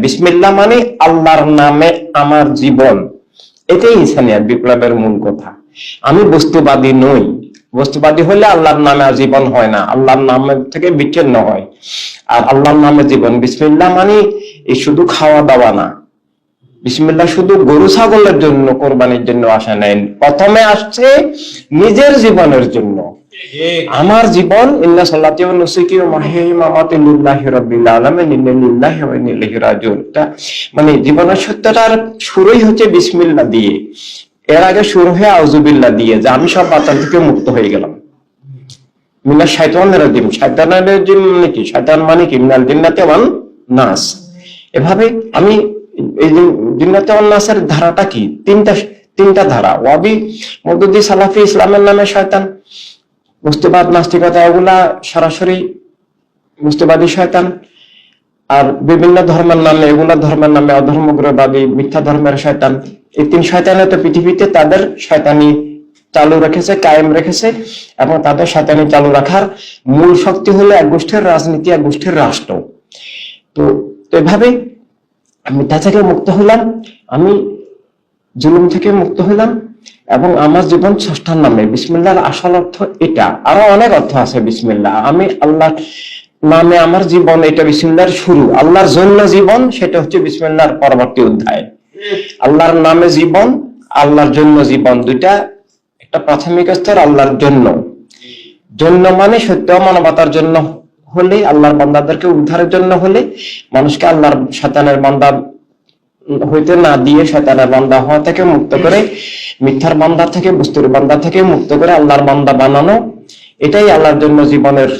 বিসমিল্লাহ মানে আল্লাহর নামে আমার জীবন, এটাই ইনসানিয়াত বিপ্লবের মূল কথা। আমি বস্তুবাদী নই। বস্তুবাদী হলে আল্লাহর নামে আর জীবন হয় না, আল্লাহর নাম থেকে বিচ্ছিন্ন হয়। আর আল্লাহর নামে জীবন, বিসমিল্লাহ মানে এই শুধু খাওয়া দাওয়া না। বিসমিল্লাহ শুধু গরু ছাগলের জন্য, কোরবানির জন্য আসে নাই, প্রথমে আসছে নিজের জীবনের জন্য। আমার জীবন ইন্না সালাতি ওয়া নুসুকি ওয়া মাহইয়ায়া ওয়া মামাতি লিল্লাহি রাব্বিল আলামিন ইন্না লিল্লাহি ওয়া ইন্না ইলাইহি রাজিউন। মানে জীবনের সত্যটার শুরুই হচ্ছে বিসমিল্লাহ দিয়ে। এর আগে শুরু হয় আউযুবিল্লাহ দিয়ে, যে আমি সব বাতাল থেকে মুক্ত হয়ে গেলাম। মিনাশ শাইতানির রাজিম, শয়তানের রাজিম মানে কি? শয়তান মানে কি? মিনাল জিন্নাতি ওয়ান নাস। এভাবে আমি এই যে জিন্নাতি ওয়ান নাসের ধারাটা কি? তিনটা ধারা। ওয়াবি মওদুদি সালাফি ইসলামের নামে শয়তান, মুস্তাবাদ নাস্তিকতা এগুলা সরাসরি মুস্তাবাদী শয়তান। আর বিভিন্ন ধর্মের নামে, এগুলা ধর্মের নামে অধর্মগ্রহবাদী মিথ্যা ধর্মের শয়তান। এই তিন শয়তানে তো পৃথিবীতে তাদের শয়তানি চালু রেখেছে, কায়েম রেখেছে, এবং তাদের শয়তানি চালু রাখার মূল শক্তি হলো এক গোষ্ঠীর রাজনীতি, এক গোষ্ঠীর রাষ্ট্র। তো এভাবে মিথ্যা থেকে মুক্ত হলাম, আমি জুলুম থেকে মুক্ত হলাম, এবং আমার জীবন স্রষ্টার নামে। বিসমিল্লাহর আসল অর্থ এটা। আরো অনেক অর্থ আছে বিসমিল্লাহ। আমি আল্লাহ নামে আমার জীবন, এটা বিসমিল্লাহর শুরু। আল্লাহর জন্য জীবন, সেটা হচ্ছে বিসমিল্লাহর পরবর্তী অধ্যায়। আল্লাহর নামে জীবন, আল্লাহর জন্য জীবন, দুইটা একটা প্রাথমিক স্তর। আল্লাহর জন্য, জন্য মানে সত্য মানবতার জন্য হলে, আল্লাহর বান্দাদেরকে উদ্ধারের জন্য হলে, মানুষকে আল্লাহর শয়তানের বান্দা হইতে না দিয়ে শয়তানের বান্দা হওয়া থেকে মুক্ত করে, মিথ্যার বান্দা থেকে, বস্তুর বান্দা থেকে মুক্ত করে আল্লাহর বান্দা বানানো, এটাই আল্লাহর জন্য জীবনের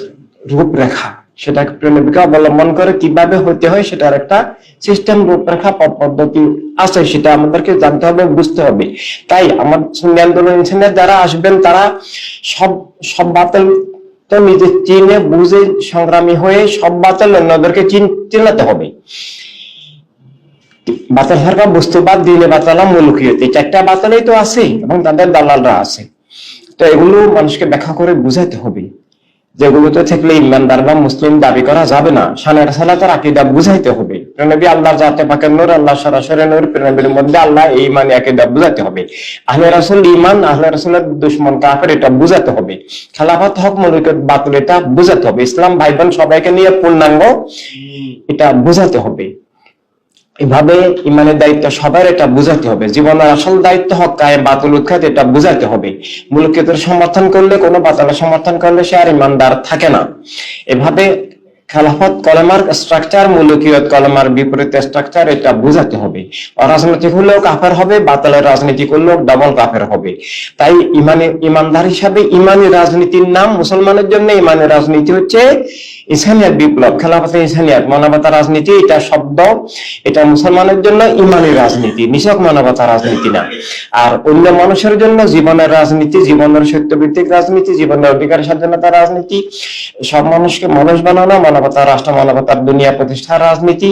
রূপরেখা। সেটাকে প্রেমিকা অবলম্বন করে কিভাবে হইতে হয় সেটার একটা সিস্টেম, রূপরেখা, পদ্ধতি আছে। সেটা আমাদেরকে জানতে হবে, বুঝতে হবে। তাই আমার সুন্নি আন্দোলন ইনসানিয়াত যারা আসবেন, তারা সব বাতিল তো নিজে চিনে বুঝে সংগ্রামী হয়ে সব বাতিল অন্যদেরকে চিনাতে হবে। বাতিল হারকা বস্তুবাদ, দিনে বাতালা, মুলুকিয়ত, এই চারটা বাতালেই তো আছে, এবং তাদের দালালরা আছে। তো এগুলো মানুষকে ব্যাখ্যা করে বুঝাইতে হবে। যেগুলোতে থাকলে ইমানদার বা মুসলিম দাবি করা যাবে না। শানের সালাতের আকীদা বুঝাইতে হবে। নবী আল্লাহর জাতে পাকের নূর, আল্লাহ সরাসরি নূর, নবীর মধ্যে আল্লাহ, এই ইমানি আকীদা বুঝাইতে হবে। আহলে রাসূল ঈমান, আহলে রাসূলের দুশমন কাফের, এটা বুঝাতে হবে। খেলাফত হক, মুলুকিয়ত বাতিল, এটা বুঝাতে হবে। ইসলাম ভাই বোন সবাইকে নিয়ে পূর্ণাঙ্গ, এটা বুঝাতে হবে। এভাবে ইমানের দায়িত্ব সবার, এটা বুঝাতে হবে। জীবনের আসল দায়িত্ব হক কায়েম, বাতিল উৎখাত, এটা বুঝাতে হবে। মুলুকিয়তের সমর্থন করলে, কোনো বাতিলের সমর্থন করলে সে আর ইমানদার থাকে না। এভাবে খেলাফত কলেমার স্ট্রাকচার, মুলুকিয়ত কলেমার বিপরীত স্ট্রাকচার, এটা বুঝাতে হবে। অরাজনৈতিক হলেও কাফের হবে, বাতিলের রাজনীতি করলেও ডাবল কাফের হবে। তাই ইমানদার হিসাবে ইমানি রাজনীতির নাম, মুসলমানের জন্য ইমানি রাজনীতি হচ্ছে ইনসানিয়াত বিপ্লব, খেলাফতে ইনসানিয়াত, মানবতা রাজনীতি, এটা শব্দ। এটা মুসলমানের জন্য ইমানি রাজনীতি, নিছক মানবতা রাজনীতি না। আর অন্য মানুষের জন্য জীবনের রাজনীতি, জীবনের সত্যভিত্তিক রাজনীতি, জীবনের অধিকার স্বাধীনতা রাজনীতি, সব মানুষকে মানুষ বানানো, মানবতা রাষ্ট্র, মানবতার দুনিয়া প্রতিষ্ঠার রাজনীতি।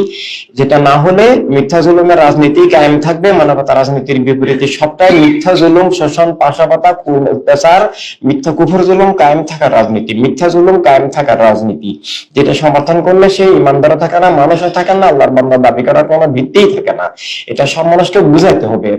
যেটা না হলে মিথ্যা জুলুমের রাজনীতি কায়েম থাকবে। মানবতা রাজনীতির বিপরীতে সবটাই মিথ্যা জুলুম, শোষণ, পাশাপাতা, অত্যাচার, মিথ্যা কুফর জুলুম কায়েম থাকার রাজনীতি, মিথ্যা জুলুম কায়েম থাকার রাজনীতি। যেটা সমর্থন করলে সে ইমানদারও থাকে না, মানুষও থাকে না, আল্লাহর বান্দা দাবি করার কোনো ভিত্তিই থাকে না। এটা সব মানুষকে বুঝাইতে হবে।